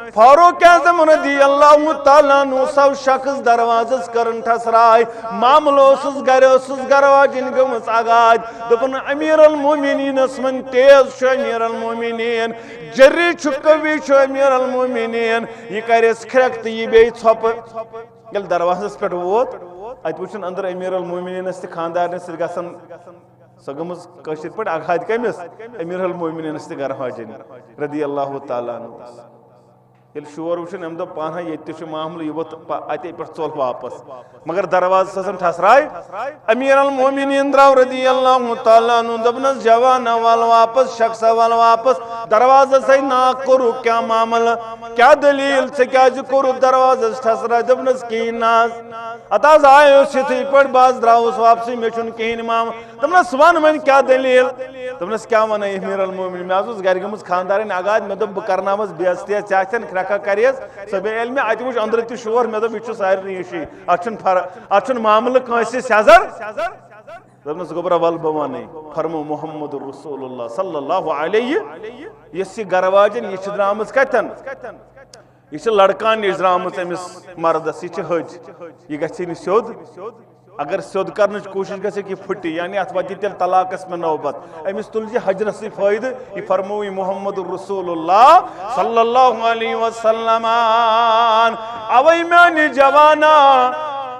फारूक आज़म रज़ियल्लाहु तआला अन्हु सव शख्स दरवाज़स करन ठसराय मामलो घर वाजिन गमस आगाज दोपन अमीरुल मोमिनीनस मन तेज अमीरुल मोमिनीन जर्री कवि अमीरुल मोमिनीन यह करस खरक तो यह बे छप यल दरवाज़स पे वोत अत वुचन अंदर अमीरुल मोमिनीनस ते खानदार गसन सो गमस कशिर पे आगाज कमिस अमीरुल मोमिनीनस ते घर वाजिन रज़ियल्लाहु तआला अन्हु ये शोर वुचन अम दो पाना ये मामल यह वो अत पे चल वापस मगर दरवाज़ ठसराय अमीरुल मोमिनीन द्राव रज़ियल्लाहु तआला अन्हु दपनस जवान वल वापस शख्स वल वापस दरवाज़ से ना करू क्या मामल क्या दलील से क्या कोर दरवाज़ ठसराय दपनस कहीं नाज अताज आयो इथे पे बाज द्रावस वापसी मे कहीं माम दपनस वन वन क्या दलील दपनस क्या वन अमीरुल मोमिनीन मे घर गमस खानदार आगाज मे दोप बह करनावस बेइज्जती चाचन रखा करियस सो बेल मे अत वुच अंदर तह शोर मे दोप यह सारे यशी अत मामल कंस सजर दपनस गोबरा वल बह वन फरमो मोहम्मद रसूलुल्लाह सल्लल्लाहु अलैहि यस घर वाजन यह द्रामस कतन यह लड़कान द्रामस अमिस मर्दस यह हज यह गि स्योद अगर स्योद कर कोशिश ग कि फुट यानी अत वत तेल तलाकस में नौबत अमिस तुल हजरस फायदे यह फरमो मोहम्मद रसूलुल्लाह सल्लल्लाहु अलैहि वसल्लम अवै म्यान जवाना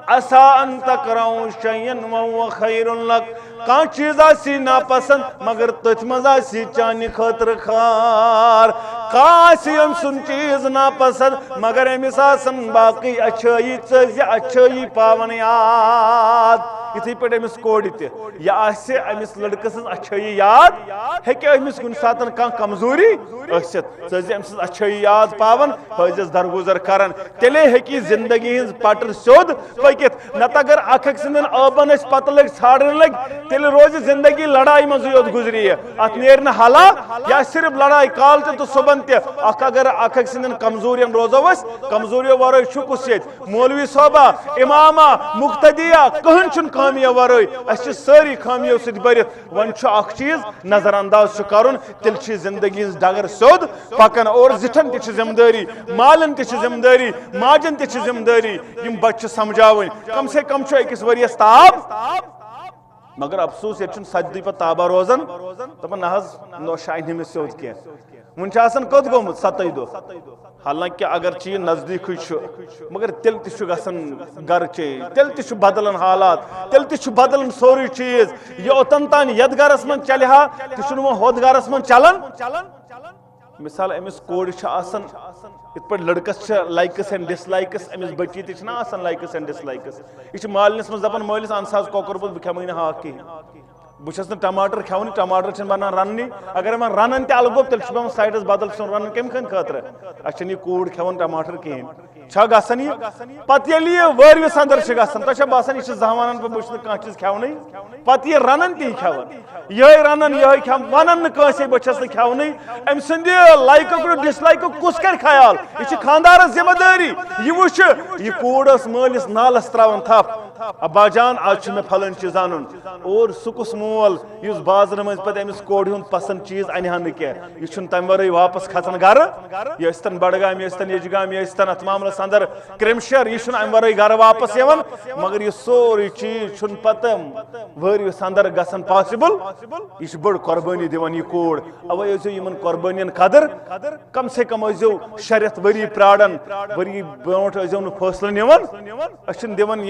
असा अन तकराउ शयन व खैरुन लक कह चीज आसी नापसंद मगर तथ मज आसी चानि खतर खार कम सुन चीज नापसंद मगर अमिस आसन बाकी अच्छाई चज अच्छाई पावन याद इथे पे अमिस कोड तमिस लड़कस अच्छाई याद हेके अमिस कुन सात कमजोरी चज अम अच्छाई याद पावन फजस दरगुजर कर तेले हेकी जिंदगी हज पटर स्योद पकित नत अगर अख सिंदन आबन पत लग छाड़न लग तेल रोज जिंदगी लड़ाई मज योत गुजरी अत नेर हला या सिर्फ लड़ाई काल तो सुबन अगर अख सिंदन कमजोरियन रोजो कमजोरियों वर कुस मौलवी सोबा इमामा मुक्तदिया कहन खामियों वर सारी खामियों सत भरित वन चीज नजरअंदाज कर तेल जिंदगी हज डगर स्योद पकन और जिठन ति जिम्मेदारी मालन ति जिम्मेदारी माजन ति जिम्मेदारी यम बच्चे समझावन कम से कम अकिस वरियस ताब मगर अफसोस ये सदी पे ताबा रोजान दपान ना शाइन हमें स्योद कह वन कत गोमुत 27 दह हालांकि अगर यह नजदीक मगर तेल तन गर चे तेल बदलन हालात तेल बदलन सोरी चीज यह ओतन तान यथ गरस मन चल हा तह होत गरस मन चलन मिसाल अमिस कोड़ इत पे लड़कस लाइकस एंड डिसलाइकस अमिस बच्ची तह लाइकस एंड डिसलाइकस यह मालिनस मज दपान मालिस अनसाज कोकर बह खेम हाक कहीं बहुत टमाटर खेवन टमाटर बना रन अगर मैं रन तल गो तेल साइडस बदल रन कम खन खतर अच्छा यह कूड़ खेवन टमाटर कहें गसन यह पत ये वरविस अंदर तुम बसान यह जहान पे बहुत कह चीज खेवन पत यह रन ती खेवन यह रन यह खे वन नसे बहुत खेवन अम सद लाइक डिसलाइक कुस कर ख्याल यह खानदार जिम्मेदारी यह वुच यह कूड़ मालिस नालस त्रावन थप अब्बा जान आज मे फलन चीज अन और सुकुस मोल इस बाजार मज पे अमिस कोड़ हुंद पसंद चीज अनहा न कह यह तम वर वापस खचन घर यह बडगाम यजगाम यह अत मामलस अंदर क्रिमशर यह अम वर घर वापस यवन मगर यह सोरी चीज पत वरियस अंदर गसन पॉसिबल यह बड़ कुर्बानी दिवान यह कोड़ अवे इन कुर्बानियन कदर कम से कम शरियत वरी प्राड़न वरी ब्रोट फैसल निवन दिवान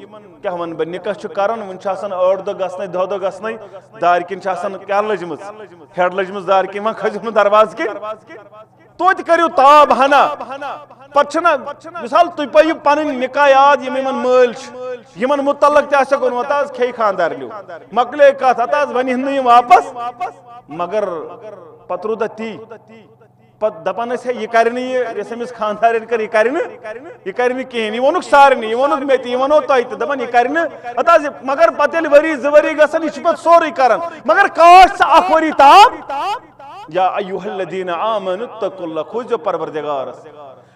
क्या वन बह निकाह कर वन 8 दह गसन 10 दह गसन दार किन क्या लजम हेड लजम दार किन वह खजु दरवाज किन तो करू ताब हना पना मिसाल तुम पे पन निकाह याद यम मल यमन मुतलक तोर्मुत खे खानदार मकले कत अत वन वापस मगर पत रूद ती पत दपान यह कर अमिस खानदार कर यह कर कहें यह वोनुक सारे यह वोनुक मे यह वनो तुम दपान यह कर मगर पत वरी 2 वरी गसन यह पे सोरे कर मगर काश अख वरी ताब या अय्युहल्लज़ीना आमनु तक़ुल्लाह खुद जो परवरदिगार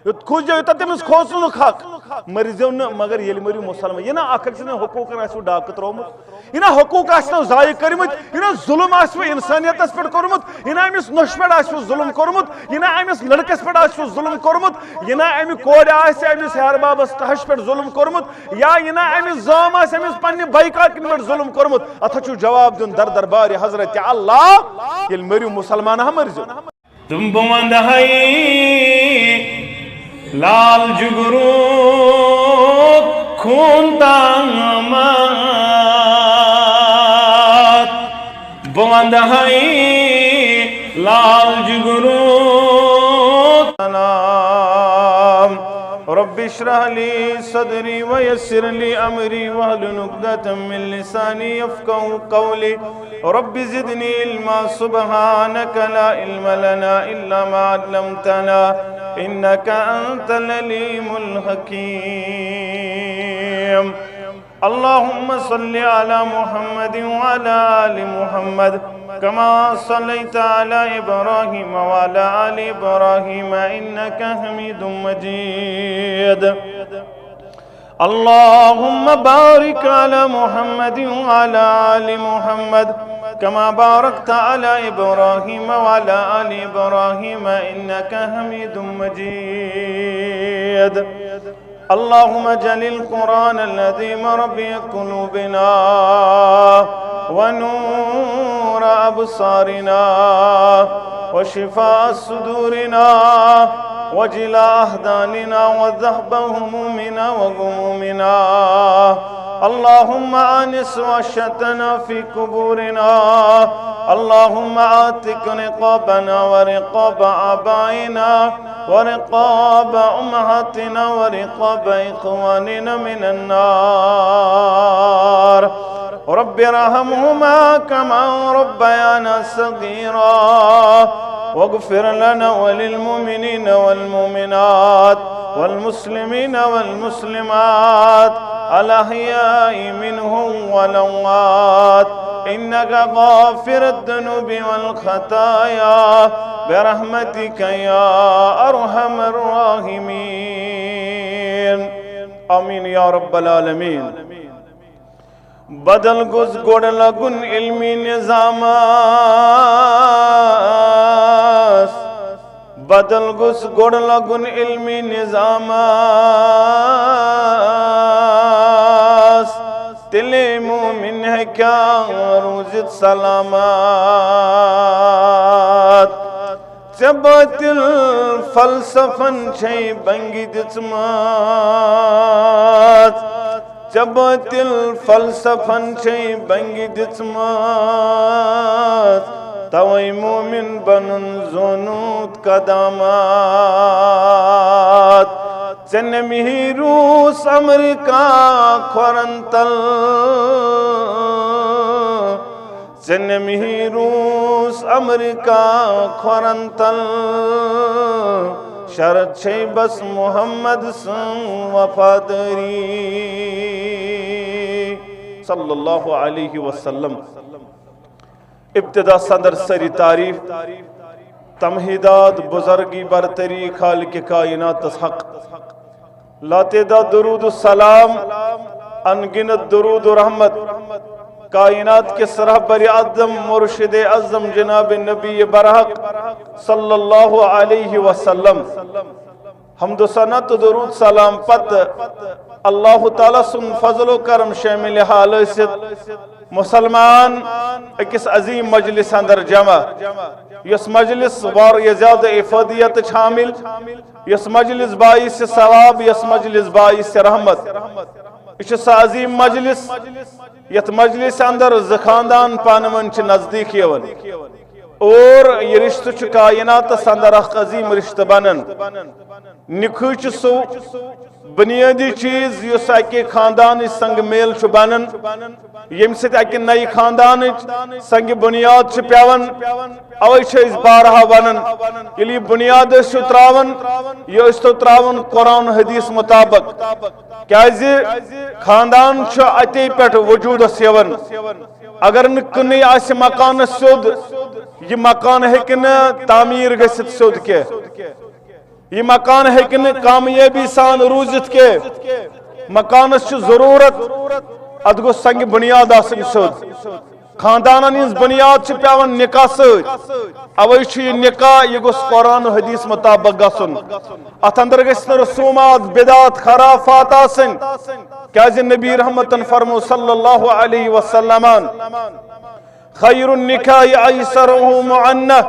खोजो यूत तमिस खोसन हक मरिजो न मगर ये मरियो मुसलमान ये ना हकूक डाक त्रोमुत यह हकूक जाय कर्मुत यह जुल्म इंसानियत पे कोर्मुत यह अमिस नोश पे जुल्म कोर्मुत यह अमिस लड़कस पे जुल्म कोर्मुत यह अमि कोर अमिस हेरबाबस तहश पे जुल्म कोर्मुत या यह अमिस जाम अमिस पन्ने बाइका किन पे जुल्म कोर्मुत अथ जवाब दिन दर दरबार हजरत अल्लाह ये मरियो मुसलमान मरिजो तुम बुमंद लाल जुगरू खून तामत बुलंद है लाल जुगरू नाम रब्बि इश्रह ली सदरी व यस्सिर ली अमरी वहलुल उक़दतम मिन लिसानी यफ़क़हू क़ौली रब्बि ज़िदनी इल्मा सुब्हानक ला इल्म लना इल्ला मा अल्लमतना इन्नका अंतल अलीमुल हकीम अल्लाहुम्मा सल्लि अला मुहम्मद व अला आलि मुहम्मद कमा सल्लैता अला इब्राहीम व अला आलि इब्राहीम इन्नका हमीदुम मजीद अल्लाहुम्मा बारिक अला मुहम्मद व अला आलि मुहम्मद कमा बारकता अला इब्राहीम व अला आलि इब्राहीम इन्नका हमीदुम मजीद अल्लाहुम्मा जलिल कुरान अल्लज़ीम रब्बी कुलूबिना व नूर अबसारिना व शिफा सुदूरिना व जिला अहदानिना व ज़हब हुमूमिना व गुमूमिना अल्लाहुम्मा आनिस वशतना फी कुबूरिना अल्लाहुम्मा आतिक रिक़ाबना व रिक़ाब आबाइना व रिक़ाब उम्महातिना व रिक़ाब इख़वानिना मिनन नार रब्बि रहमहुमा कमा रब्बयाना सगीरा वग़फ़िर लना वलिलमुमिनीन वल्मुमिनात वल्मुस्लिमीन वल्मुस्लिमात अल-अहयाई मिनहुम वल अम्वात इन्नका गाफ़िरुद्दुनूबि वल ख़ताया बिरहमतिका या अरहमर राहिमीन आमीन या रब्बल आलमीन बदल गुज़ गोड़ लगुन इल्मी निज़ाम बदल गुस गोड़ लगुन इल्मी निज़ाम तिले मोमिन है क्या रोज़ित सलामत चबातिल फलसफन छे बंगी दिचमत चबातिल फलसफन छे बंगी दिचमत तवै मोमिन बनन जोनूत कदमात चनमिही रूस अमेरिका खोरंतल चनमिही रूस अमेरिका खोरंतल शरत छे बस मोहम्मद सं वफादारी सल्लल्लाहु अलैहि वसल्लम इब्तिदा सदर सरी तारीफ तमहीदात बुजुर्गी बरतरी खालिक कायनात हक लातेदा दुरूद सलाम अनगिनत दुरूद रहमत कायनात के सरहबर आज़म मुर्शिद आज़म जनाब नबी बरहक सल्लल्लाहु अलैहि वसल्लम हम्दो सनत दुरूद सलाम पत अल्लाह ताला सुन फजलो करम शामिल हाल मुसलमान अकिस अजीम मजलिस अंदर जमा यस मजलिस वारिया ज्यादा इफादियत शामिल यस मजलिस बाइस सवाब यस मजलिस बाइस रहमत इस अजीम मजलिस यत मजलिस अंदर ज़खानदान पानवन नजदीक यवन और ये रिश्त कायनात अंदर अजीम रिश्त बनन निखु सो बुनियादी चीज युस अके खानदान संग मेल बनन यम सि नई खानदान संग बुनियाद पेवन अवे बारहा वन ये बुनियाद त्रावन यह तो त्रावन कुरान हदीस मुताबिक क्या खानदान अते पे वजूदस यवन अगर नई आस मकान सोद यह मकान हेक तामीर गसित सोद के यह मकान हेकि कामयाबी सान रूजित के मकानस जरूरत अत गो संग बुनियाद आसन सोद खानदानन हज बुनियाद पेवान निकाह सवै यह निकाह यह गोस कुरान हदीस मुताबिक गसन अत अंदर गि रसूमात बिदात खराफात आसन क्या नबी रहमतन फरमो सल्लल्लाहु अलैहि वसल्लम खैरुन निकाह अयसरुहु मुअन्नह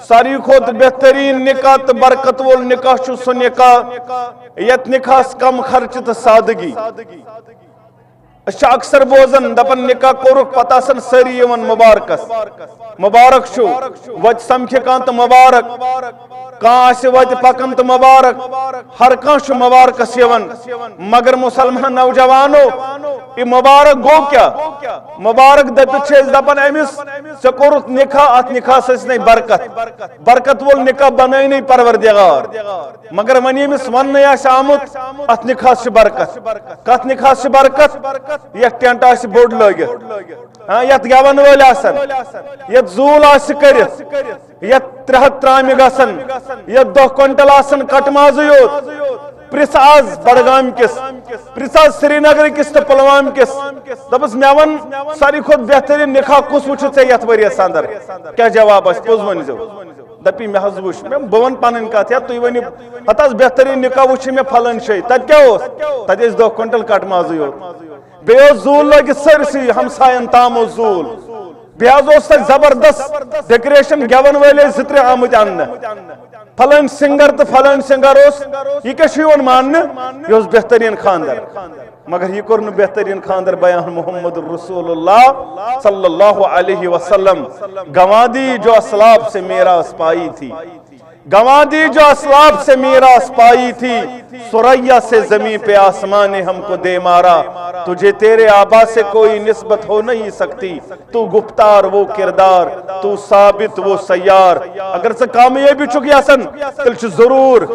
सारी खोत बेहतरीन निकाह तो बरकत वोल निकाह सह निकाह यत निकाह कम खर्च तो सादगी अक्सर बोजन दपन निकाह कोरुक पता सारी मुबारकस मुबारक वत समखे कान तो मुबारक कह वत पकन तो मुबारक हर कह मुबारकस मगर मुसलमान नौजवानो यह मुबारक गो क्या मुबारक दपन अमिस ऐ कोरुक निकाह अत निकाह नहीं बरकत बरकत वोल निकाह बन परवरदिगार मगर वन यमिस वन आमुत अत निकाह बरकत कत निकाह बरकत ये टेंट बोड़ लगित ये गवन वल ये जूल कर ये 300 त्राम गसन ये 2 क्विंटल कटमाज योत प्रिस आज बड़गाम किस प्रिस आज श्रीनगर किस तो पुलवाम किस दपस मे वन सारी खुद बेहतरीन निकाह कुस वुच ये वरियस अंदर क्या जवाब पोज वन दपी मे हज वुच बह वन पन कत या तुम वन हत बेहतरीन निकाह वुच मे फलन शे तत क्या तत 2 क्विंटल कटमाज योत बे जूल लगित सरसी हमसायन ताम जूल बे जबरदस्त डेकोरेशन गवन वाले 2-3 आमत अन्न फलन सिंगर तो फलन सिंगर यह क्या मान यह बेहतरीन खानदर मगर यह कोर बेहतरीन खानदर बयान मोहम्मद रसूलुल्लाह सल्लल्लाहु अलैहि वसल्लम गंवादी जो असलाब से मीरास पाई थी गंवादी जो असलाब से मीरास पाई थी सुरैया से जमीन पे आसमान ने हमको दे मारा तुझे तेरे आबा से कोई निस्बत हो नहीं सकती तू गुफ्तार वो किरदार तू साबित वो सयार अगर से कामयाबी चुकी आसन तिल जरूर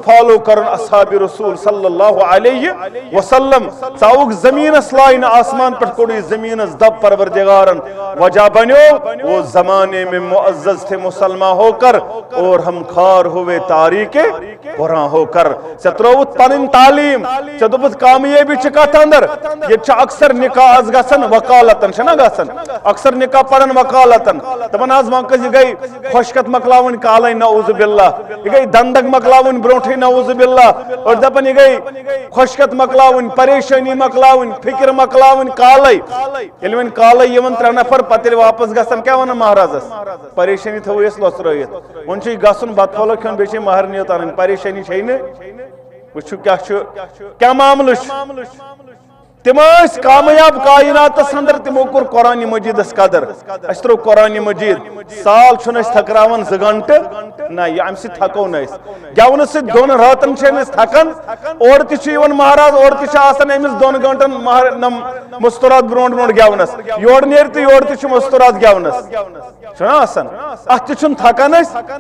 फॉलो कर असहाब रसूल सल्लल्लाहु अलैहि वसल्लम चाउक जमीन लाइन आसमान पर कोड़ी जमीन दब परवरदिगारन वजह बनो वो जमाने में मुअज्जज थे मुसलमान होकर और हम खार हुए तारीके बुरा होकर त्रोवुत पन तालीम दुपुत कामयाबी कत अंदर ये अक्सर निकाह गसन वकालतन गसन अक्सर निकाह पड़न वकालतन दपन आज मकस यह गई खुशकत मकलावन काल नऊज़ बिल्लाह यह गई दंदक मकलावन ब्रोठ नऊज़ बिल्लाह और दपन यह गई खुशकत मकलावन परेशानी मकलावन फिक्र मकलावन काल वन काल 3 नफर पत वापस गसन क्या वन महाराजस परेशानी थो लसरत वन गसन बत फलो खन बे महरनी अन परेशानी वो क्या मामल तिम कामयाब कायनात अंदर तिमो कोर कुरान मजीद कदर अस त्रो कुरान मजीद साल थकरावन 2 घंटे ना यह अम थको न गवन दोन रातन थकन और तवन महाराज और तमिस 2 घंटन मुस्तरात ब्रो ब्रो गवनस योर नेर तो योर मुस्तरात गवनस अत थकन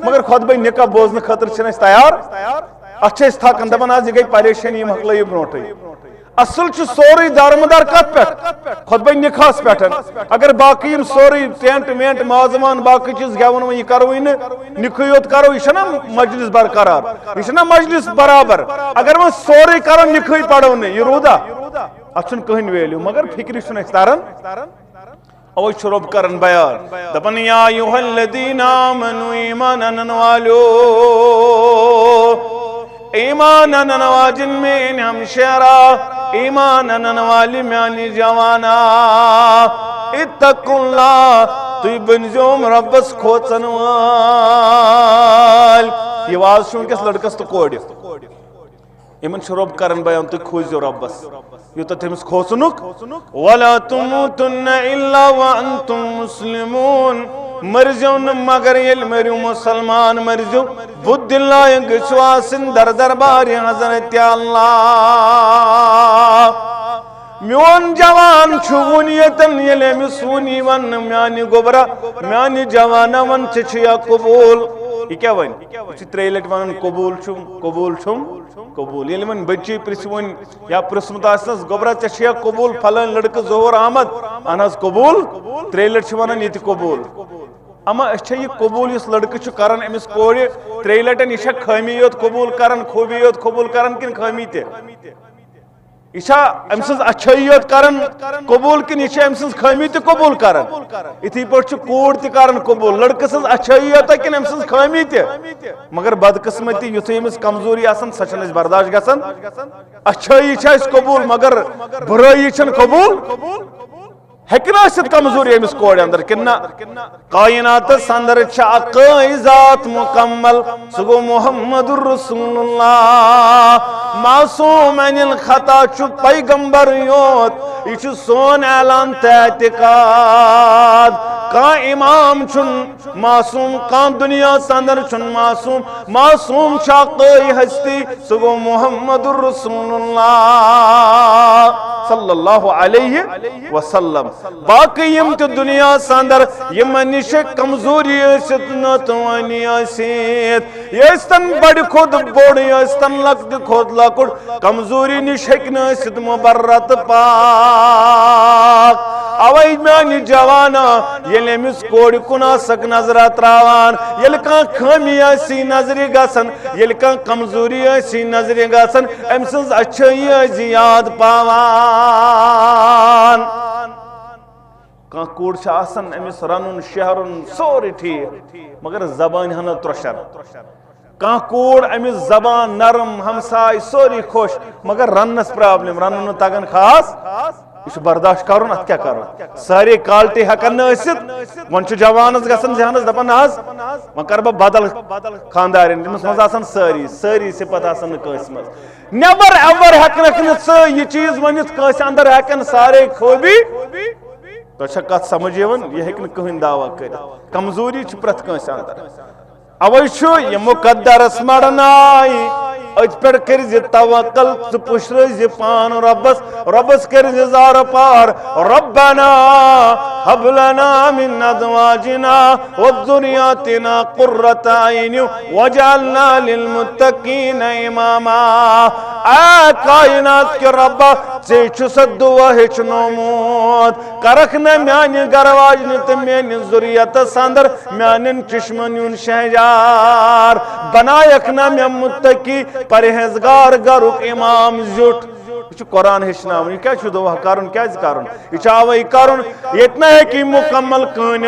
मगर खुद बह निकाह बोजन खतर तैयार अत थकन दपान आज गई परेशानी मकल ब्रोट असल सोरे दारमदार कत पे खुद बह निकाह पे अगर बाकी सोरे टेंट वेंट माजमान बाकी चीज गवन वह करो निकाह योत करो यह मजलिस बरकरार यह मजलिस बराबर अगर वह सोरे करो निकाह पढ़ो न यह रूदा अत कहन वैल्यू मगर फिक्र तरन अवै रब कर बयान दपन या अय्युहल्लज़ीना आमनू ईमान अनन वालो ईमान अनन वाजिन में हम शेरा ईमान अनन वाली म्यानी जवाना इत्तकुल्लाह तुई बनजोम रब्बस खोचन वाल ये वाज सुन के लड़कस तो कोड़ इमन रब करन बयान तुई खोजो रब्बस यूत तमिस खोसनुक वला तुमुतुन्न इल्ला व अंतुम मुस्लिमून मरजो न मगर ये मरु मुसलमान मरजो बुद्धिल्ला गवासिन दर दरबार हजरत अल्लाह म्योन जवान वुनियतन ये वन वन म्यानि गोबरा म्यानि जवाना वन या कबूल यह क्या वन 3 लट वन कबूल छुम कबूल छुम कबूल ये वन बच्ची प्रिस वन या प्रिसमत गोबरा या कबूल फलन लड़क जोहर अहमद अन कबूल 3 लट वन ये कबूल अमा यह कबूल इस लड़के करान अमिस कोर 3 लटन यह खमी योत कबूल करान खूबी योत कबूल करान कि खमी ते यह अम सज अच्छाई योत करान कबूल कि यह अम सज खमी ते कबूल करान इथी पे कूर तरान कबूल लड़के सज अच्छाई योत कि अम सज खमी ते मगर बदकिस्मती युथ अमिस कमजोरी आसान सह बर्दाश्त गसान अच्छाई कबूल मगर बुराई कबूल हेकना कमजोरी अमिस कोर अंदर किन्ना कायनात अंदर ज़ात मुकम्मल सह गो मुहम्मदुर रसूलुल्लाह मासूम अनिल खता पैगंबर योत यह सोन ऐलान तहतिकाद का इमाम छुन मासूम का दुनिया अंदर छुन मासूम मासूम कोई हस्ती सह गो मुहम्मदुर रसूलुल्लाह सल्लल्लाहु अलैहि वसल्लम बाकी यम तो दुनिया अंदर यम निश कमजोरी नतवानी यस्तन बड़ खुद बोड़ यस्तन लकट खुद लकुट कमजोरी निश हेक मुबर्रत पाक अवै मानी जवाना ये अमिस कोड़ कुन आसक नजर त्रावान ये खमी आसी नजर गसन ये कमजोरी आसी नजर गसन अम सज अच्छी याद पावान कह कोड़ अमिस रनुन शहरुन सोरे ठीक मगर जबान हन त्रोशर कह कोड़ अमिस जबान नरम हमसाय सोरी खुश मगर रनस प्रॉब्लम रन तगन खास यह बर्दाश्त कर अत क्या कर सारे क्वालिटी हेकन वन जवानस गसन जहानस दपान आज वन कर बदल खानदारन तमिस मज सारी सारी सिफत कंस मज नेबर एवर हेकन यह चीज वन कंस अंदर हेकन सारे खूबी तो कत समझ यह हेक कहीं दावा कर कमजोरी प्रत कंस अंदर अवै यह मुकद्दरस मड़नाय अत पे कर तवक्कल तो पुश पान रब्बस रब्बस कर जार पार रब्बना हब लना मिन अज़वाजिना व ज़ुर्रिय्यतिना क़ुर्रता अय्युन वजअलना लिल मुत्तक़ीना इमामा आ कायनात के रब्बा से दुआ हेचनोमुत करख न म्यानि गरवाजन तो म्यानि ज़ुर्रियतस अंदर म्यानिन चश्मन शहजार बनायक न मे मुत्तकी परहेजगार गरुक इमाम जुट कुरान हेचनावन यह क्या दुआ कर क्या यह अवै कर इतना है कि मुकम्मल कहन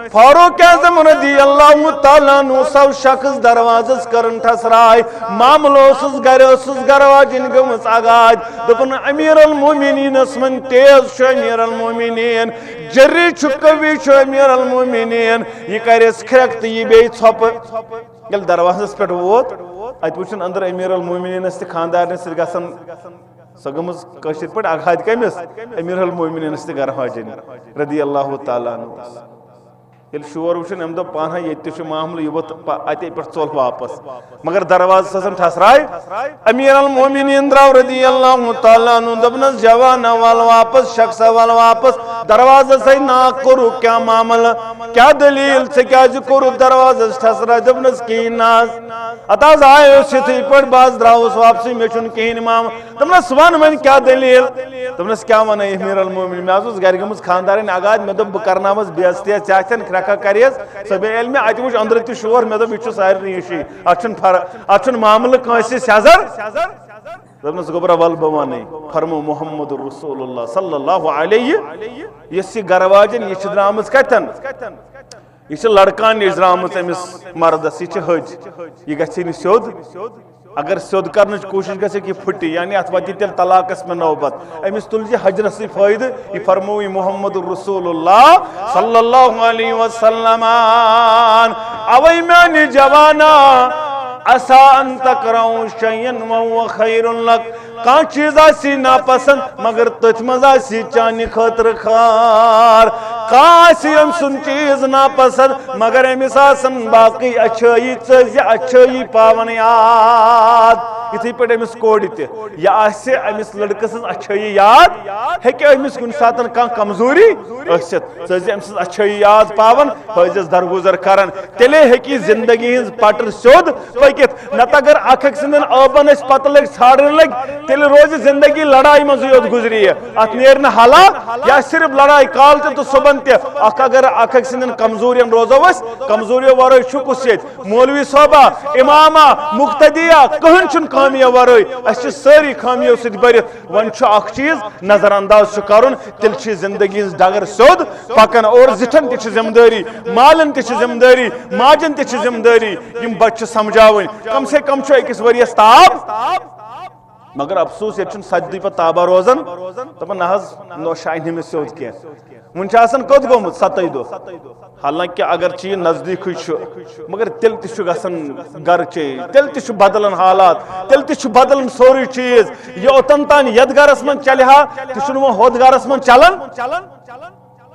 फारूक आज़म रज़ियल्लाहु ताला अन्हु सौ शख्स दरवाजस करन ठसराय मामलो गर वाजिन गमस आगाज दोपन अमीर अल मोमिनीन मन तेज अमीर अल मोमिनीन जर्री कवि अमीर अल मोमिनीन यह कर खरक तो यह बे छप ये दरवाजस पे वोत अत वुचन अंदर अमीर अल मोमिनीन खानदार गसन सो गमस कशिर पे आघात कमिस अमीर अल मोमिनीन गर वाजिन रज़ियल्लाहु ताला अन्हु ये शोर वुचन अम दोप पाना ये मामल यह वोत अते पे चल वापस मगर दरवाज ठसराय अमीर अल मोमिनीन द्राव रज़ियल्लाहु ताला अन्हु दपनस जवाना वाल वापस शख्स वाल वापस दरवाज से ना करू क्या मामला क्या दलील से क्या करू दरवाज ठसराय दपनस कहीं नाज अताज आयो पे बाज द्रावस वापसी मे कहीं माम दपनस वन वन क्या दलील दपनस क्या वन अमीर अल मोमिनीन मे गर गमस खानदारन आगाज मे दोप बह करनावस बेइज्जती चाचन रखा करियस सब मे अत वुच अंदर तह शोर मे दोप यह सारे यशी अत मामल कंसे सजर दपनस गोबरा वल बह वन फरमो मुहम्मदुर रसूलुल्लाह सल्लल्लाहु अलैहि यह गरवाजन यह द्रामस कतन यह लड़कान निश द्रामस अमिस मर्दस यह हज यह गि स्योद अगर स्योद कर कोशिश ग फुटी यानी अत वत तेल तलाकस में नौबत अमिस तुल हजरस फायद यह फरमो मुहम्मदुर रसूलुल्लाह सल्लल्लाहु अलैहि वसल्लम अवै म्यानि जवाना असा अन तकराउ शय्यन व हुव खैरुन लक कह चीज आसी नापसंद मगर तथ मज आसी चानि खतर खार कम सुन चीज नापसंद मगर अमिस आसन बाकी अच्छाई अच्छाई पावन याद इथे पे अमिस कोड ते या आसे अमिस लड़कस अच्छाई याद हेके अमिस कुन सातन का कमजोरी असित सज अमिस अच्छाई याद पावन फजस दरगुजर करन तेले हेकी जिंदगी हिंस पटर सोद पकित नत अगर अख सिंदन आबन अस पत लग छाड़न लग तेले रोज जिंदगी लड़ाई मज योत गुजरी अत नेर न हाला या सिर्फ लड़ाई काल तो सुबन ते अगर अख सिंदन कमजोरियन रोजो अस कमजोरियो वरय शुकुस मौलवी सोबा इमामा मुक्तदिया कहन छुन खामिया वरय अस सारी खामियों सत भरित वन अख चीज नजरअंदाज कर तेल जिंदगी डगर सोद पकन और जिठन ति जिम्मेदारी मालन ति जिम्मेदारी माजन ति जिम्मेदारी यम बच्चे समझावन कम से कम अकिस वरियस ताब मगर अफसोस ये सदी पे ताबा रोजान दपान ना शाइन में सोद कह वन कत गोमुत 27 दो हालांकि अगर यह नजदीक मगर तेल गर चे तेल बदलन हालात तेल बदलन सोरी चीज यह ओतन तान यद गरस मन चल हा तह होद गरस मन चलन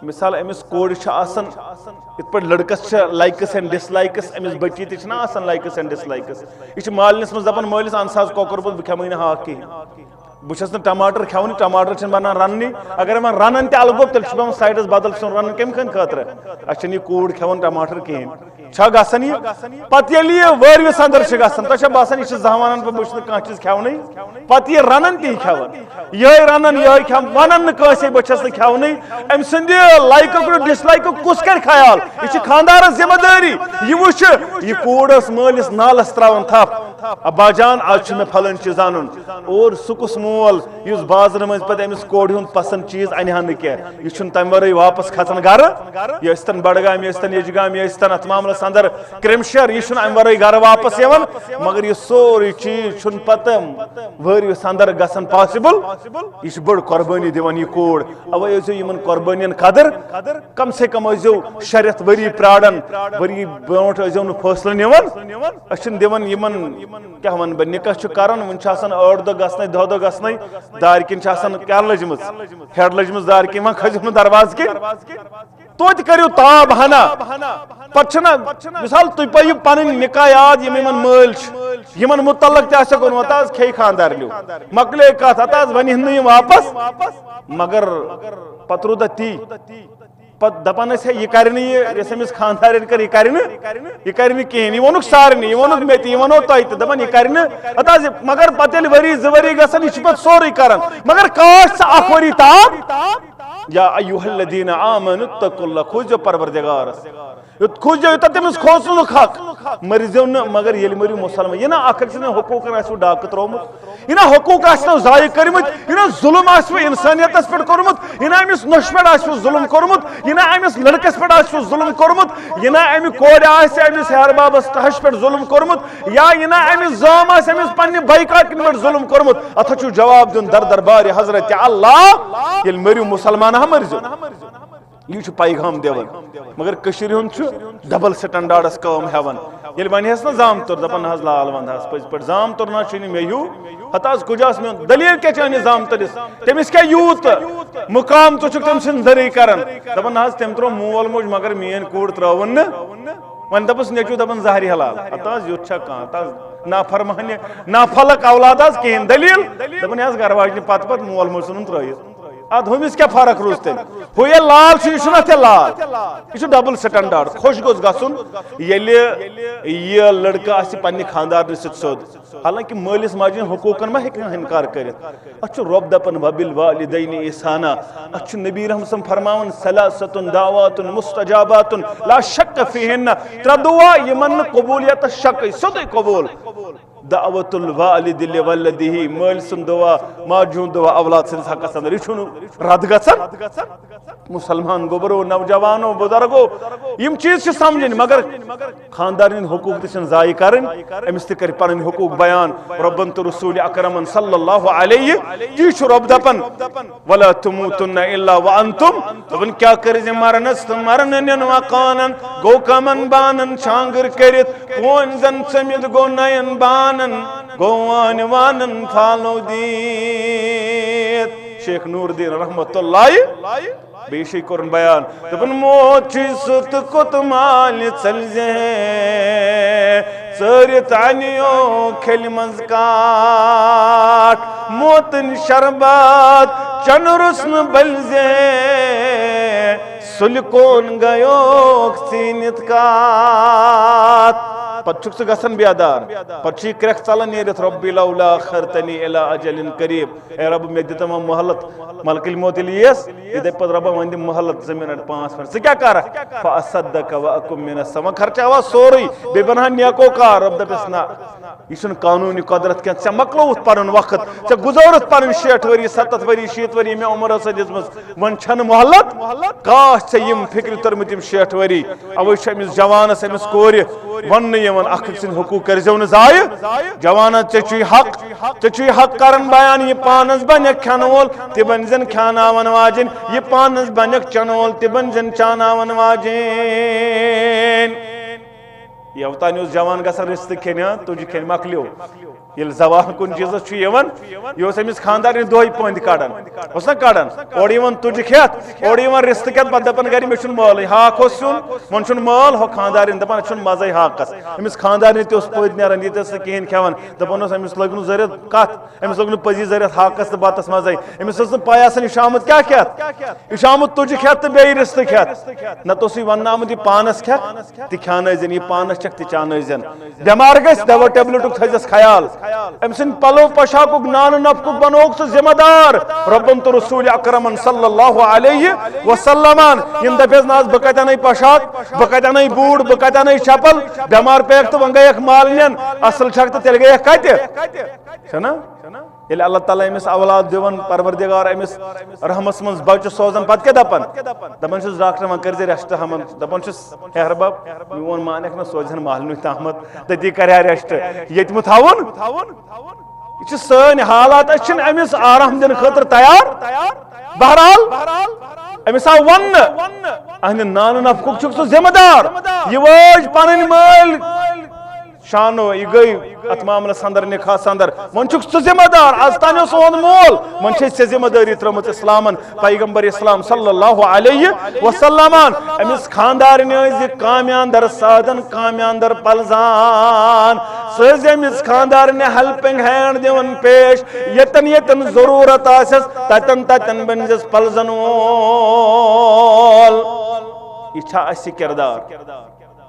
मिसाल अमिस कोड इत पे लड़कस लाइकस एंड डिसलाइकस अमिस बची तना लाइकस एंड डिसलाइकस यह मालिनस मज दपान मालिस अन कोकर बह खेम हाँ कहें बहुत टमाटर खेवन टमाटर बनान रन अगर मैं रन तलगो तेल साइडस बदल सुन रन कम खन खतर अच्छे कूड़ खेवन टमाटर कहें गसन यह पत वरविस अंदर तुम बसान यह जहान पे बहुत कह चीज खेवन पत यह रन ती खेवन यह रन यह वन नसे बहुत खेवन अम सद लाइक डिसलाइक कुस कर ख्याल यह खानदार जिम्मेदारी यह वुच यह कूड़ मालिस नालस त्रावन थप अब्बाजान आज मे फलन चीज अन और सुकुस मोल इस बाजार मज पे अमिस कोड हुन पसंद चीज अनहा न कह यह तम वर वापस खचन गर यह बडगाम यजगाम यह अत मामलस अंदर क्रिमशर यह अम वर गर वापस यवन मगर यह सोरी चीज पत वरिस अंदर गसन पॉसिबल यह बड़ कुर्बानी दिवन यह कोड अवे इन कुर्बानियन कदर कम से कम शरियत वरी प्राड़न वरी ब्रोट न फैसल निवन दिवन यमन क्या वन बह निकाह कर वन 8 दह गसन 10 दह गसन दार किन क्या लजम हेड लजम दार किन वह खजम दरवाज किन तो करू ताब हना पना मिसाल तुम पे पन निकाह याद यम मल यमन मुतलक तोर्मुत खे खानदार मकले कत वन वापस मगर पत रूद ती पत दपान यह कर अमिस खानदार कर यह कर कहें वोन सारे यह वोन मे यह वनो तुम दपान यह कर मगर पत वरी 2 वरी गसन यह पे सोरे कर मगर काश अख वरी ताब या अय्युहल्लज़ीना आमनु तक़ुल्लाह खोजो परवरदिगारस खोजो तमिस खोसन हक मरिजो न मगर ये मरियो मुसलमान यह ना अखर हकूक डाक त्रोमुत यह हकूक जाय कर्मुत यह जुल्म इंसानियत पे कोर्मुत यह अमिस नश पे जुल्म कोर्मुत यह अमिस लड़कस पे जुल्म कोर्मुत यह अमि कोर अमिस हेरबाबस तहश पे जुल्म कोर्मुत या यह अमिस जाम अमिस पन्ने बाइकाटिन पे जुल्म कोर्मुत अथ जवाब दिन दर दरबार हजरत अल्लाह ये मरियो मुसलमान मरिजो यह पैगाम दिवन मगर डबल स्टैंडर्डस कम हेवन ये वनस ना जाम तोर दपान लाल वंद पज पे जाम तोर ना मे यू हताज कुजास मे दलील क्या जाम तरिस तमिस क्या यूत मुकाम तो तम सरी कर दपान तम त्रो मोल मोज मगर मेन कूड़ त्रवन वन दपस नेचू दपान जहरी हलाल हताज युत कह नाफरमानी नाफलक औलाद कहें दलील दपान घर वाजन पत मोल मोज सुन त्रयिस अद हुमिस क्या फर्क रोज तेल हु ये लाल यह लाल यह डबल स्टैंडर्ड खुश गोस गसुन ये लड़का पन्ने खानदार सोद हालांकि मालिस माजिन हकूकन मा इनकार कर रब दपन वबिल वालिदैन ihsana अच नबी रहम फरमावन सलासतुन दावातुन मुस्तजाबातुन ला शक फीहिन त्रा दुआ यमन कबूलियत शक सद कबूल दावतुल वालिद लिवलदिही माल सुन दुआ माजून दुआ औलाद सिन हकस अंदर यह रद गसन मुसलमान गोबरो नौजवानो बुजुर्गो यम चीज समझन मगर खानदार हकूक तन जाय कर अमिस कर पन हकूक बयान रब्बन तो रसूल अकरमन सल्लल्लाहु अलैहि यह रब दपन वला तुमूतुन्ना इल्ला व अंतुम दपन क्या कर मरनस मरनन वकानन गो कमन बानन शांगर करित कोन जन समिद गो नयन बानन गोवान वानन फालो दीत शेख नूरुद्दीन रहमतुल्लाह बेशे कोरन बयान दपन मोच सुत कुत माल चल जे सरित अनियो खेल मंज काट मोतन शरबत चनुरुस्न बलजे सुलकोन गयो सीनित काट पछुक से गसन बेदार पछी क्रख चलन नेरित रब्बी लौला खरतनी इला अजलिन करीब ए रब मे दितम मोहलत मलकिल मौत लियस इदे पद रब वंदि मोहलत जमीन 5 मिनट से क्या कर फअसद्दक व अकुम मिन समा खर्चा वा सोरी बे बना नेको का रब दसना इसन कानूनी कदरत के से मकलौत परन वक्त से गुजरत परन 60 वरी 70 वरी 60 वरी मे उम्र से दिसमस वन छन मोहलत काश से यम फिक्र तरमतिम 60 वरी अवै छमिस जवान सेमिस कोर वन यमन अख सिन हुकूक करजो न जाय जवान चचु हक करन बयान ये पानस बन खनवल तिबन जन खानावन वाजिन ये पानस बन चनवल तिबन जन चानावन वाजिन यवतान जवान गसन रिश्त खेन तुझ खेन मकलियो ये जवान कुन चीज यह अमिस खानदार दोह पंद कड़ान ना कड़ान और तुझ खेत और रिश्त खेत पे दपान गर मे माल हाक सुन वन माल हो खानदार दपान मजे हाकस अमिस खानदार तस पद नान ये कहें खेवान दपान अमिस लग जरियत कत अमिस लग पजी जरियत हाकस तो बतस मजे अमिस पाई आसान यह आमुत क्या खेत यह आमुत तुझ खेत तो बे रिश्त खेत नत वन आमुत यह पानस खेत तह खान यह पानस चख तह चान बेमार गस दवा टेबलेटुक थस ख्याल अम सिंद पलो पशाकुक नान नफकुक बनोक सह जिम्मेदार रब्बन तो रसूल अकरमन सल्लल्लाहु अलैहि वसल्लम यम दपेस नाज बह कत अन पशाक बह कत अन बूट बह कत अन चपल बेमार पेक तो वन गयक माल नियन असल छक तो तेल गयक कत ना ये अल्लाह ताला अमिस औलाद दिवन परवरदिगार अमिस रहमस मज बच्चे सोजन पत क्या दपन डॉक्टर वन कर रेस्ट हमन दपान हेहरबाब मोन मानक ना सोजन मालनु तहमत तती कर रेस्ट ये थावन यह सन हालात अमिस आराम दिन खतर तैयार बहरहाल अमिस आव वन अहन नान नफकुक सह जिम्मेदार यह वज पन मल शानो यह गई अत मामलस अंदर निखास अंदर वन सह जिम्मेदार आज तान सोन मोल वन से जिम्मेदारी त्रमत इस्लामन पैगंबर इस्लाम सल्लल्लाहु अलैहि वसल्लम अमिस खानदार काम्या अंदर साधन काम्या अंदर पलजान सज अमिस खानदार हेल्पिंग हैंड दिवन पेश यतन यतन जरूरत आसस ततन ततन बनजस पलजन वोल यह अस किरदार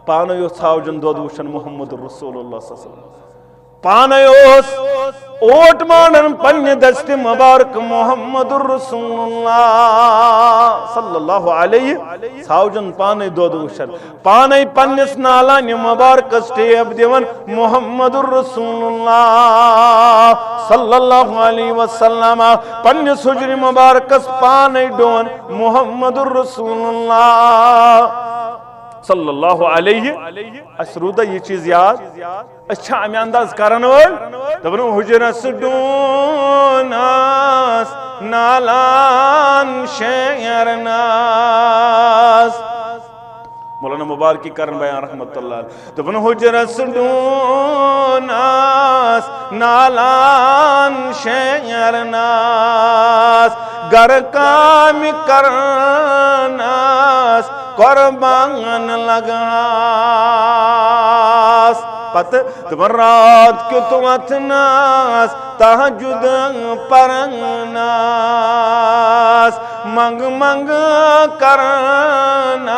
पान छावजन दोद वुचन मोहम्मद रसूलुल्लाह पान ओट मानन पन्ने दस्त मुबारक मोहम्मद रसूलुल्लाह सल्लल्लाहु अलैहि छावजन पान दोद वुचन पान पन्निस नालान मुबारक स्टेप दिवन मोहम्मद रसूलुल्लाह सल्लल्लाहु अलैहि वसल्लम पन्निस हुजरी मुबारक पान डोन मोहम्मद रसूलुल्लाह सल्लल्लाहु अलैहि असरूदा ये चीज याद अच्छा अमे अंदाज करन वल दबन हुजरस डोनास नालान शेरनास मौलाना मुबारकी करन बयान रहमतुल्लाह दबन हुजरस डोनास नालान शेरनास गर काम करनास कुर्बान लगास पत तुम रात क्यों तुम अथनास तहजुद परनास मंग मंग करनास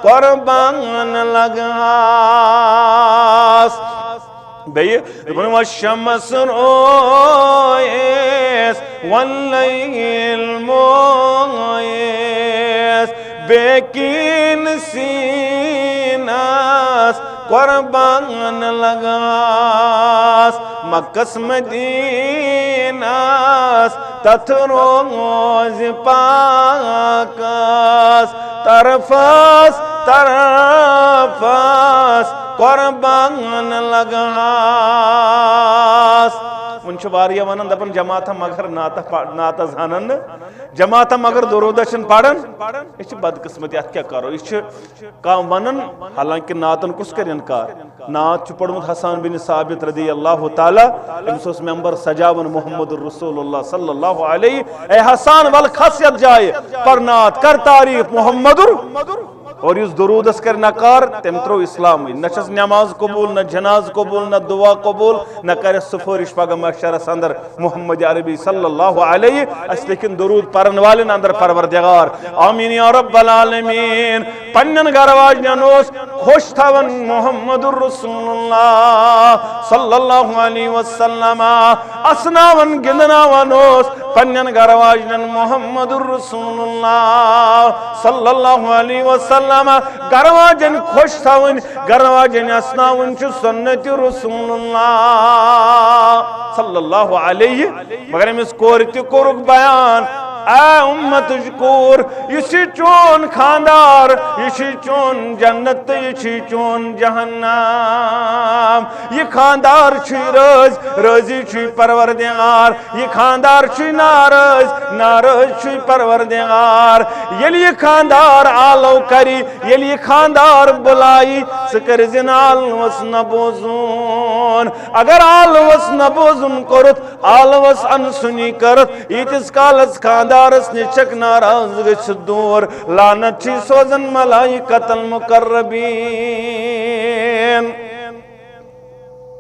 कुर्बान लगास बे वशमस रोयस वल्लैल मोयस बेकीन सीनास कुर्बान लगास मक्कस मदीनास तथ रोज पाकस तरफस तरफस कुर्बान लगास वन वन दपन जमात मगर नात जानन जमात मगर दुरूद पढ़न यह बदकिस्मत अत क्या करो यह वन हालांकि नातन कुस कर इनकार नात पढ़मुत हसन बिन साबित रदी अल्लाह ताला अमिस मेंबर सजावन मोहम्मद रसूलुल्लाह सल्लल्लाहु अलैहि ए हसन वल खसियत जाए पर नात कर तारीफ मोहम्मद और इस दुरूदस कर नकार तम त्रो इस्लाम न नमाज कबूल न जनाज कबूल न दुआ कबूल न कर सुफरिश पगह महशरस अंदर मोहम्मद अरबी सल्लल्लाहु अलैहि लेकिन दुरूद परन वाले अंदर परवरदिगार आमीन या रब्बल आलमीन पन्नन गरवाजन खुश थवन मोहम्मदुर रसूलुल्लाह सल्लल्लाहु अलैहि वसल्लम असनावन गिंदनावन पन्नन गरवाजन मोहम्मदुर रसूलुल्लाह सल्लल्लाहु अलैहि वसल्लम गरवाजन खुश थवन गरवाजन असनावन छु सुन्नत रसूलुल्लाह सल्लल्लाहु अलैहि मगर अमिस कोर ते कोरुक बयान आ उम्मत कोर ये चोन खानदार ये चोन जन्नत ये चोन जहन्नम ये खानदार रज रजी परवरदिगार ये खानदार नारज नारज परवरदिगार ये खानदार आलो करी ये खानदार बुलाई सकर आलवस न बोजून अगर आलवस न बोजून करुत आलवस अनसुनी करत इतिस कालस खानदार निचक नाराज गछ दूर लानत छी सोजन मलाइकतल मुकर्रबीन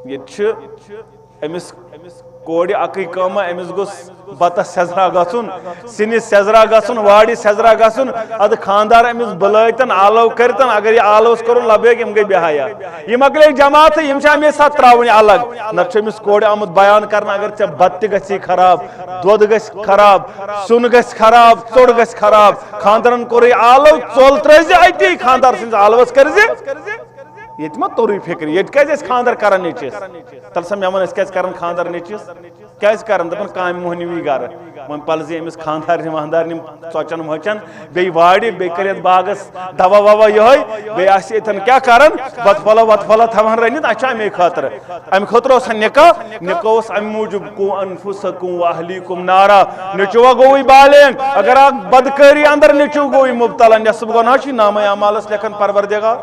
ये अमिस कोड़ अकई कम अमिस गोस बतस सेजरा गसुन सिनिस सेजरा गसुन वाड़ी सेजरा गसुन अद खानदार अमिस बुलायतन आलव करतन अगर ये आलवस करुन लबेक यम गई बेहया ये मकले जमात यम अमे साथ त्रावन अलग नमिस कोड़ आमुत बयान कर अगर चे बत गि खराब दुध गि खराब सुन गि खराब चोड़ गि खराब खानदारन कोर आलव चोल त्रज अति खानदार सिंस आलवस कर ये तोर फिक्र ये खानदार कर नचिस तल सा मे वन कर खानदार नचिस क्या कर दपान काम मोहनवी गर वो पलि अमिस खानदार वहानदार चौचन वचन बे वाड़ बे कर बागस दवा ववा ये क्या कर वतफला थवान रनित अच्छा अमे खतर निकाह निकाह अम मूजूब कु अनफुसकुम व अहलीकुम नारा नचुवा गोई बालें अगर बदकारी अंदर नचु गोई मुब्तला नसब गुनाह नाम अमालस लेखन परवरदिगार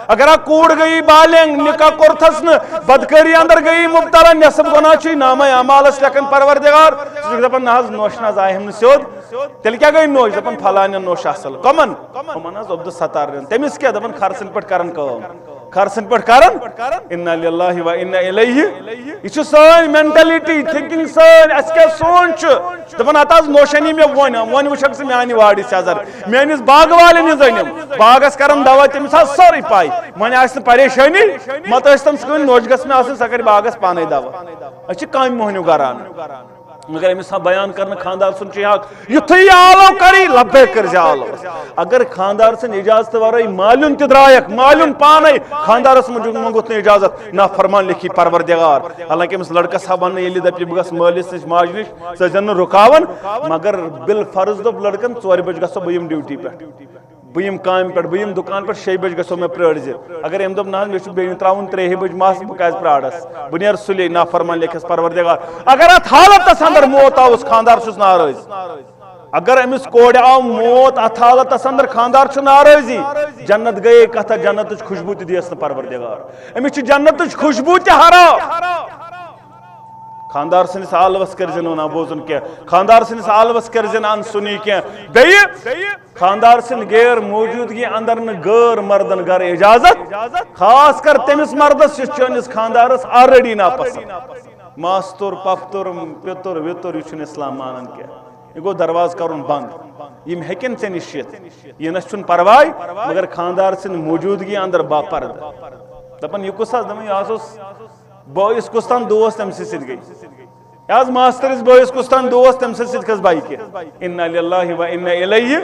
अगर कूड़ गई बालें निकाह कोरथस न बदकारी अंदर गई मुब्तला नसब गुनाह नाम अमालस लेखन परवरदिगार दपान नज नोश नज आय हम स्योद तेल क्या गई नोश दपान फलान नोश असल कमन कमन अब्दुल सत्तार तमिस क्या दपान खर्सन पे कर खर्सन पे कर इन्ना लिल्लाहि व इन्ना इलैहि ये सन मेंटालिटी थिंकिंग सन अस क्या सोच दपान अत नोशनी मे वन वुक से मानि वाड़ सेजर मेनिस बाग वाले जनिम बागस करम दवा तमिस सारी पाई वन परेशानी मत तम नोश गस मे सह कर बागस पाने दवा अस काम मोहनू करान मगर अमिस बयान कर खानदार सुन हक युथी आलो करी लब्बे कर आलो अगर खानदार सन इजाजत वारे मालून तरायक मालून पान खानदारस मंगुत न इजाजत ना फरमान लिखी परवरदिगार हालांकि अमिस लड़कस वन ये दप बह गस मालिस नश माज नश सह जन रुकावन मगर बिल फर्ज दोप लड़कन 4 बज गो बह ड्यूटी पे बह काम पे बह दुकान पे 6 बज गो मे प्राड़ अगर अम दोप ना मे बे त्रावन 3 बज मस बह क्या प्राड़स बह नीर सुले ना फरमान लिखस परवरदिगार अगर अत हालतस अंदर मौत आउस खानदार नाराज अगर अमिस कोड़ आव मौत अत हालतस अंदर खानदार नाराजी जन्नत गए कथ जन्नत खुशबू दियस न परवरदिगार अमिस जन्नत खुशबू हराम खानदार सनिस आलवस कर ना बोजन क्या खानदार सनिस आलवस कर अनसुनी क्या खानदार सन गैर मौजूदगी अंदर न गैर मर्दन गर इजाजत खास कर तमिस मर्दस चनिस खानदारस ऑलरेडी ना पसंद मास्तुर पफ्तुर पितुर वितुर यह इस्लाम मानन क्या यह गो दरवाज कर बंद यम हेकन ऐ निशित यह नन परवाय मगर खानदार सन मौजूदगी अंदर बापर्द दपन यह कुस दपन बोस कुस्तान दोस्त तम सत गई आज मास्तरस बोस कुस्तान दोस्त तम सत खस बाइक इन्ना लिल्लाहि व इन्ना इलैहि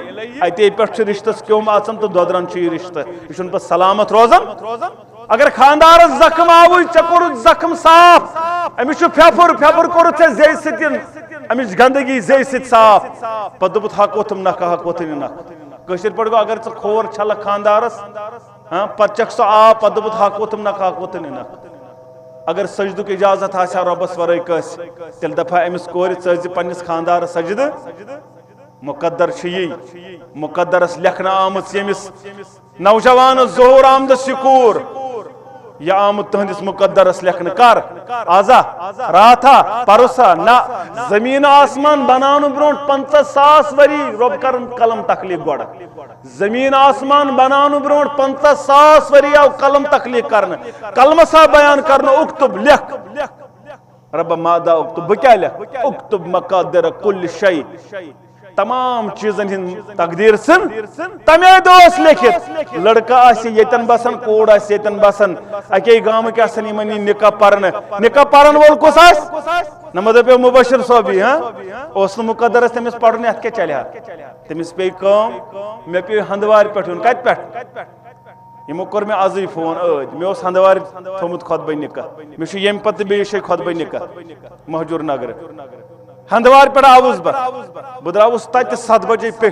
अते पे रिश्तस क्यों आसान तो दोदरन रिश्त यह पे सलामत रोजन अगर खानदार जख्म आव कोर जख्म साफ अमिस फेफुर फेफुर कोर जे सतिन अमिस गंदगी जे सत साफ पे दोपुत हकोतम नख हकोतन नख कशर पे गो अगर खोर छलक खानदारस पे चख सह आब पे दोपुत हकोतम नख हकोतन नख अगर सजदुक इजाजत आ रबस वरे कस तेल दफा अमिस कोर पन्निस खानदार सजद मुकद्दर मुकद्दरस लेखना आमत यमिस नौजवान जोहर आमद सिकूर यह आमुत तुहंदिस मुकद्दरस लेखन कर आजा राथा परसा ना जमीन आसमान बनाने ब्रोट 50,000 वरी रब कर कलम तखलीक गोड़ जमीन आसमान बनाने ब्रोट 50,000 वरी आव कलम तखलीक करने कलम सा बयान करने उक्तुब लिख रब मादा उक्तुब बह क्या लिख उक्तुब मकादिर कुल शै तमाम चीजन हिंद तकदीर सन तमे दोस लिखित लड़का यतन बसान कोड़ यतन बसान अके गाम के यमन निकाह परन वोल कुस नम दपो मुबशिर सोबी हाँ मुकद्दर तमिस पढ़न अत क्या चल तमिस पे मे पे हंदवार पे कत पे यमो कोर मे अज फोन मे हंदवार थोमुत खुतबा निकाह मे यम पत बेश खुतबा निकाह महजूर नगर हंदवार पे आउस बह द्रावस तत 7 बजे पे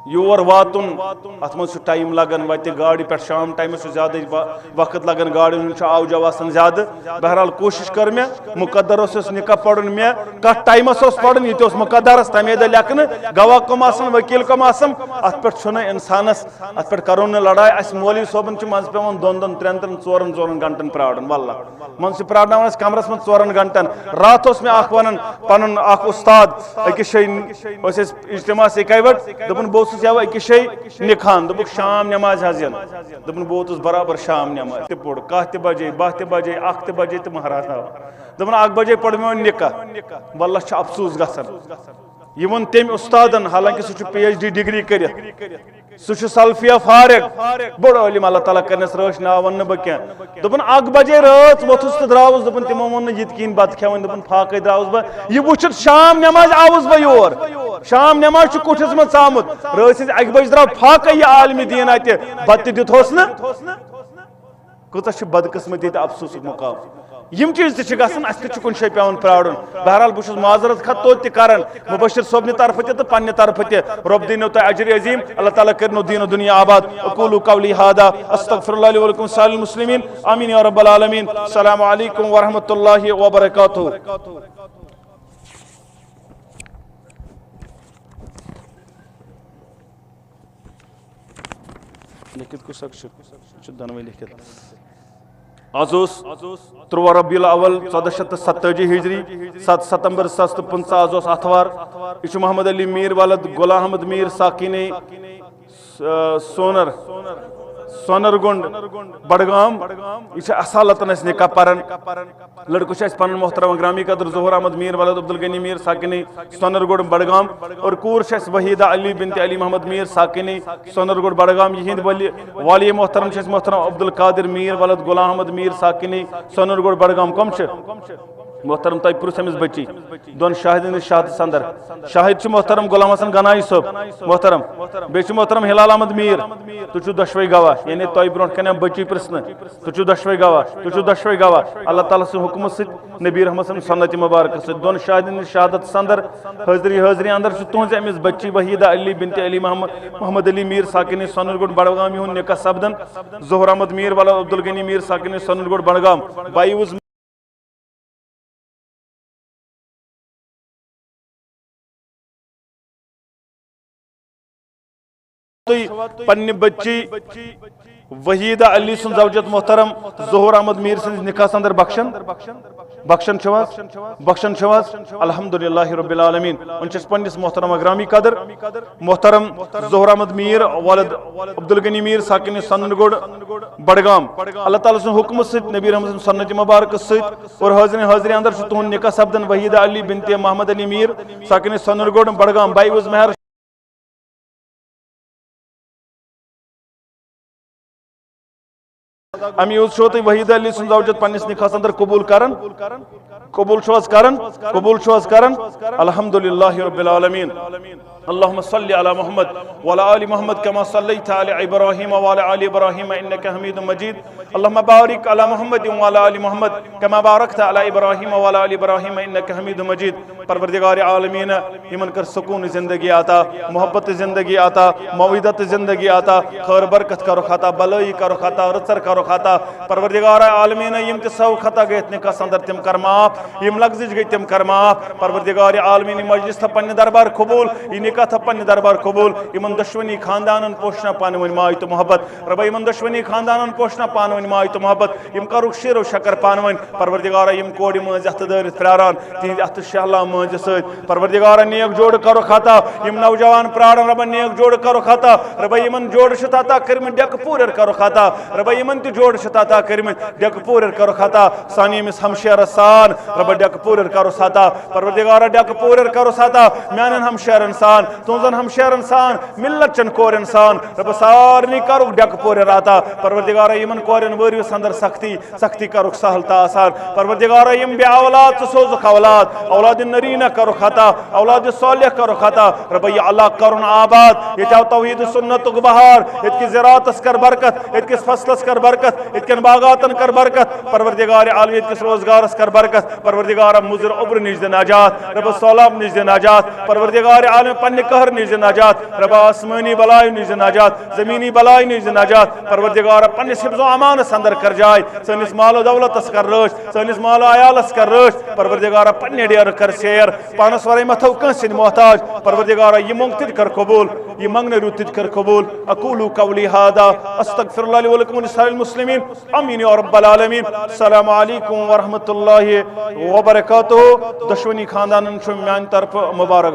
योर वातुन अत मज टाइम लगन वत गाड़ी पे शाम टाइम ज्यादा वक्त लगन गाड़ी आवजा आसान ज्यादा बहरहाल कोशिश कर मे मुकद्दर निकाह पढ़ मे कत टाइमस पढ़ ये मुकद्दरस तमे दह लेखन गवाह कम वकील कम अत पे इंसानस अत पे करो लड़ाई अस मौलवी सोबन मज पे 2-2, 3-3, 4 घंटन प्राड़न वल्ला मन से प्राड़न कमरस मज 4 घंटन रात मे वन पन उस्ताद अकिस इज्तिमा इकवट दोपन बहुत यव अकिस निखान दोपक शाम नमाज हजन दोपन बहुत बराबर शाम नमाज पोड़ 1 बजे 12 बजे 1 बजे तो महाराज दोपन 1 बजे पढ़ मे निकाह वल्ला अफसोस गसन यह तम उस्तादन हालांकि सह PhD डिग्री कर सह सल्फिया फारिग बड़ इलम अल्लाह ताला करनस रश ना वन बह क्या दोपन 1 बजे रात वोथुस तो द्रावस दोपन तिमो वो ये कहीं बत खेवन दोपन फाक द्रावस बह यह वुचित शाम नमाज आउस बह योर शाम नमाज कुठस मज आमुत रात 1 बजे द्राव फाक यह आलमी दीन अत बत दिथोस न कूत बदकिस्मती तो अफसोस मुकाम यम चीज तक कुछ पे प्राड़न बहरहाल बहुत माजरत खत तो तरान मुबशिर सोबन तरफ तो पन्ने तरफ रब दीनो तो अजर अजीम अल्लाह ताला करनो दीन दुनिया आबाद अकूलु कौली हादा अस्तगफिरुल्लाह ली व लकुम सालिल मुस्लिमीन आमीन या रब्बल आलमीन अस्सलामु अलैकुम व रहमतुल्लाहि व बरकातुहू लिखित कुछ दनवे लिखित आज 3 रबीउल अव्वल 1427 हिजरी 7 सितंबर 2015 आज अतवार यह मोहम्मद अली मीर वालद गुलाम अहमद मीर साकिने सोनरगुंड बडगाम यह असालतन निकाह परन लड़को पन मोहतरम ग्रामी कदर ज़ोहर अहमद मीर वालद अब्दुल गनी मीर साकिने सोनरगुंड बडगाम और कूर वहीदा अली बिनत अली मोहम्मद मीर साकिने सोनरगुंड बडगाम यहिंद वाली मोहतरम अब्दुल कादिर मीर वालद गुलाम अहमद मीर साकिने सोनरगुंड बडगाम कम मोहतरम तुम पुरुष अमिस बच्ची 2 शाहिद शहादत संदर शाहिद मोहतरम गुलाम हसन गनाई सोब मोहतरम बे मोहतरम हिलाल अहमद मीर तुझु दशवे गवाह यानी तुम ब्रोह कन बच्ची प्रश्न तुझु दशवे गवाह अल्लाह ताला से हुक्म सत नबी रहमत सन्नत मुबारक सत 2 शाहिद शहादत संदर हाजरी अंदर तुज अमिस बच्ची वहीदा अली बिनत अली मोहम्मद अली मीर साकिन सोनरगुंड बडगाम यह निकाह सपदन ज़ोहर अहमद मीर वाला अब्दुल गनी मीर साकिन सोनरगुंड बडगाम बायूज पन्ने बच्ची वहीदा अली सुन जवजत मोहतरम ज़ोहर अहमद मीर सन्दिस निकाह अंदर बख्शन अल्हम्दुलिल्लाहि रब्बिल आलमीन उनचस पन्निस मोहतरम ग्रामी कदर मोहतरम ज़ोहर अहमद मीर वालिद अब्दुल गनी मीर साकिन सोनरगुंड बडगाम अल्लाह ताला सुन हुक्म सत नबी रहमत सन्नत मुबारक सत और हाजरी अंदर तुहन निकाह सपदन वहीदा अली बिनत मोहम्मद अली मीर साकिन सोनरगुंड बडगाम बाई उज मेहर अमी छो तुम वहीदा अली सुन जवजत पन्निस निकाह अंदर कबूल करन अल्हम्दुलिल्लाहि रब्बिल आलमीन अल्लाहुम्मा सल्लि अला मुहम्मद व अला आलि मुहम्मद कमा सल्लैता अला इब्राहीम व अला आलि इब्राहीम इन्नका हमीदुम मजीद अल्लाहुम्मा बारिक अला मुहम्मद व अला आलि मुहम्मद कमा बारकता अला इब्राहीम व अला आलि इब्राहीम इन्नका हमीदुम मजीद परवरदिगार आलमीन यमन कर सुकून जिंदगी आता मोहब्बत जिंदगी आता मौइदत जिंदगी आता खैर बरकत करो खाता भलाई करो खाता रचर करो खता परवरदिगार आलमीन यम ते सौ खता गए निकास अंदर तिम कर माफ यम लफ्ज़ गई तिम कर माफ परवरदिगार आलमीन मजलिस था पन्ने दरबार कबूल ये निकाह था पन्ने दरबार कबूल इमन दुश्मनी खानदान पोषना पान वन माय तो मोहब्बत रब इमन दुश्मनी खानदान पोषना पान वन माय तो मोहब्बत यम करुक शेर व शकर पान वन परवरदिगार यम कोड मज अत दर प्रारान तिहद अत शहला मज सत परवरदिगार नेक जोड़ करो खाता यम नौजवान प्राण रब नेक जोड़ करो खाता रब यमन जोड़ शता कर्म डेक पूर करो खाता रब यमन ते जोड़ शता कर्म डेक पूर करो खाता सानी मिस हमशेर सान रब डेक पूर करो साता परवरदिगार डेक पूर करो साता म्यान हमशेर इंसान तुजन हमशेर इंसान मिल्लत चन कोर इंसान रब सारनी करो डेक पूर राता परवरदिगार यमन कोरन वरियो संदर सख्ती सख्ती करो सहलता आसान परवरदिगार यम बे औलाद सोज औलाद औलाद नरीना करो खाता औलाद सालिह करो खाता रब ये अल्लाह करुन आबाद ये तौहीद सुन्नत बहार इतकी ज़राअत कर बरकत इतकिस फसलस कर बरकत इतकन बागातन कर बरकत परवरदिगार आलम इतकिस रोजगारस कर बरकत परवरदिगार मुजर उब्र निज नजात रब सौलाब निज नजात परवरदिगार आलम पन्ने कहर निज नजात रब आसमानी बलाई निज नजात जमीनी बलाई निज नजात परवरदिगार पन्ने हिफ्ज़ो अमान अंदर कर जाय सनिस मालो दौलतस कर रश सनिस मालो आयालस कर रश परवरदिगार पन्ने डेर कर शेर पानस वरे मथो कंसिन मोहताज परवरदिगार ये मंग कर कबूल ये मंगने रुत कर कबूल अकूलु कौली हादा अस्तगफिरुल्लाह ली व लकुम व लिसाइरिल मुस्लिमीन आमीन या रब्बल आलमीन अस्सलामु अलैकुम व रहमतुल्लाहि व बरकातुहू दुश्मनी खानदानन छु म्यान तरफ मुबारक।